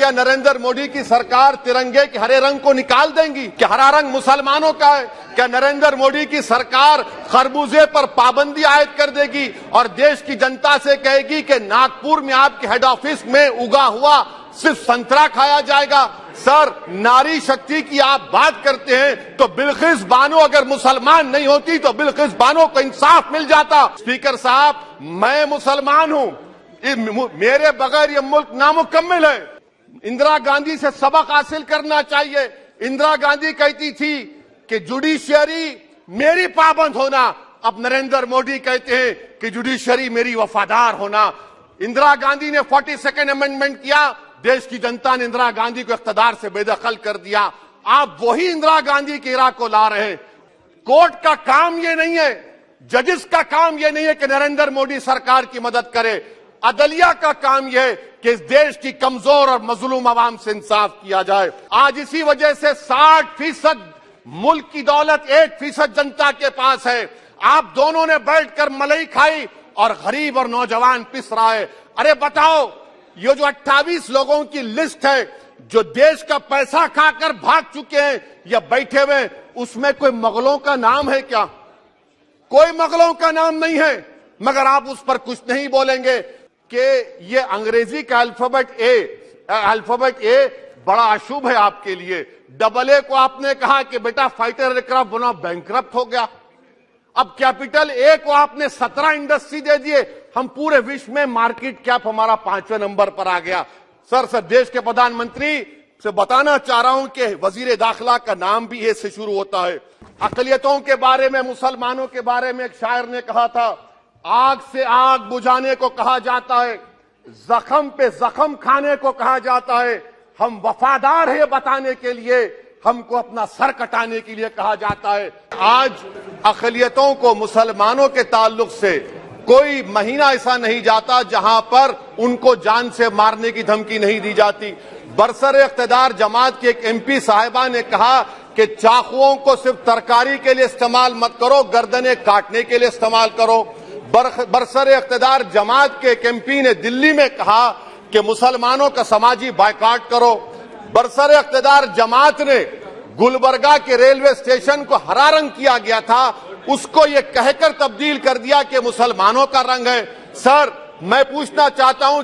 क्या नरेंद्र मोदी की सरकार तिरंगे के हरे रंग को निकाल देंगी? क्या हरा रंग मुसलमानों का है? क्या नरेंद्र मोदी की सरकार खरबूजे पर पाबंदी आयद कर देगी और देश की जनता से कहेगी कि नागपुर में आपके हेड ऑफिस में उगा हुआ सिर्फ संतरा खाया जाएगा? सर, नारी शक्ति की आप बात करते हैं तो बिल्किस बानो अगर मुसलमान नहीं होती तो बिल्किस बानो को इंसाफ मिल जाता। स्पीकर साहब, मैं मुसलमान हूं, मेरे बगैर ये मुल्क नामुकम्मिल है। इंदिरा गांधी से सबक हासिल करना चाहिए। इंदिरा गांधी कहती थी कि जुडिशियरी मेरी पाबंद होना, अब नरेंद्र मोदी कहते हैं कि जुडिशियरी मेरी वफादार होना। इंदिरा गांधी ने 42nd अमेंडमेंट किया, देश की जनता ने इंदिरा गांधी को इख्तियार से बेदखल कर दिया। आप वही इंदिरा गांधी के इरा को ला रहे हैं। कोर्ट का काम ये नहीं है, जजेस का काम ये नहीं है कि नरेंद्र मोदी सरकार की मदद करे। अदलिया का काम यह है कि इस देश की कमजोर और मजलूम आवाम से इंसाफ किया जाए। आज इसी वजह से 60% मुल्क की दौलत 1% जनता के पास है। आप दोनों ने बैठकर मलाई खाई और गरीब और नौजवान पिस रहा है। अरे बताओ, ये जो 28 लोगों की लिस्ट है जो देश का पैसा खाकर भाग चुके हैं या बैठे हुए, उसमें कोई मुगलों का नाम है क्या? कोई मुगलों का नाम नहीं है, मगर आप उस पर कुछ नहीं बोलेंगे कि ये अंग्रेजी का अल्फाबेट ए बड़ा अशुभ है आपके लिए। AA को आपने कहा कि बेटा फाइटर एयरक्राफ्ट बना, बैंकरप्ट हो गया। अब कैपिटल A को आपने 17 इंडस्ट्री दे दिए, हम पूरे विश्व में मार्केट कैप हमारा 5वें नंबर पर आ गया। सर, देश के प्रधानमंत्री से बताना चाह रहा हूं कि वजीर दाखिला का नाम भी ए से शुरू होता है। अकलियतों के बारे में, मुसलमानों के बारे में एक शायर ने कहा था, आग से आग बुझाने को कहा जाता है, जख्म पे जख्म खाने को कहा जाता है। हम वफादार है बताने के लिए, हमको अपना सर कटाने के लिए कहा जाता है। आज अकलियतों को मुसलमानों के ताल्लुक से कोई महीना ऐसा नहीं जाता जहां पर उनको जान से मारने की धमकी नहीं दी जाती। बरसर इख्तिदार जमात की एक MP साहिबा ने कहा कि चाकुओं को सिर्फ तरकारी के लिए इस्तेमाल मत करो, गर्दनें काटने के लिए इस्तेमाल करो। बरसर इख्तिदार जमात के एक MP ने दिल्ली में कहा कि मुसलमानों का समाजी बायकॉट करो। बरसर इख्तिदार जमात ने गुलबर्गा के रेलवे स्टेशन को हरा रंग किया गया था, उसको ये कहकर तब्दील कर दिया कि मुसलमानों का रंग है। सर, मैं पूछना चाहता हूं